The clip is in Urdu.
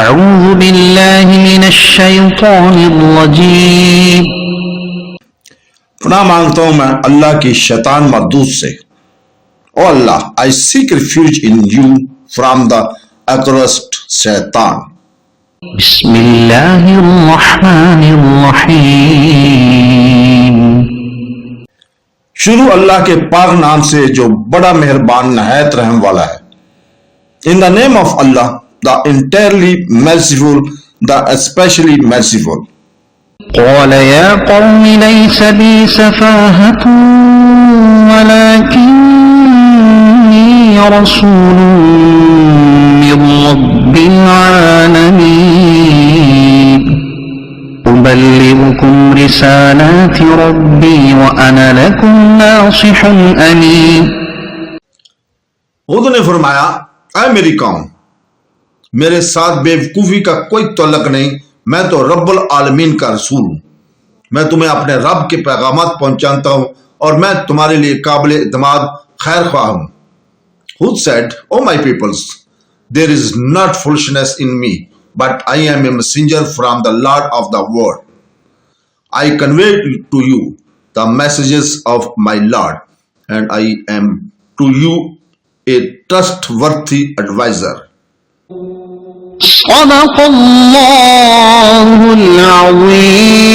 أعوذ بالله من الشيطان الرجيم. پناہ مانگتا ہوں میں اللہ کی شیطان مردود سے. او اللہ, I seek refuge in you from the accursed شیطان. بسم اللہ الرحمن الرحیم. شروع اللہ کے پاک نام سے جو بڑا مہربان نہایت رحم والا ہے. In the name of Allah, the entirely merciful, the especially merciful. قال يا قوم ليس بي سفاهة ولكني رسول من رب العالمين أبلغكم رسالات ربي وأنا لكم ناصح أمين. خود نے فرمایا, اے میری قوم, میرے ساتھ بے وقوفی کا کوئی تعلق نہیں, میں تو رب العالمین کا رسول ہوں. میں تمہیں اپنے رب کے پیغامات پہنچانتا ہوں اور میں تمہارے لیے قابل اعتماد خیر خواہ ہوں. Hud said, O my peoples, there is not foolishness in me, but I am a messenger from the Lord of the world. I convey to you the messages of my Lord, and I am to you a trustworthy advisor. صدق اللہ العظیم.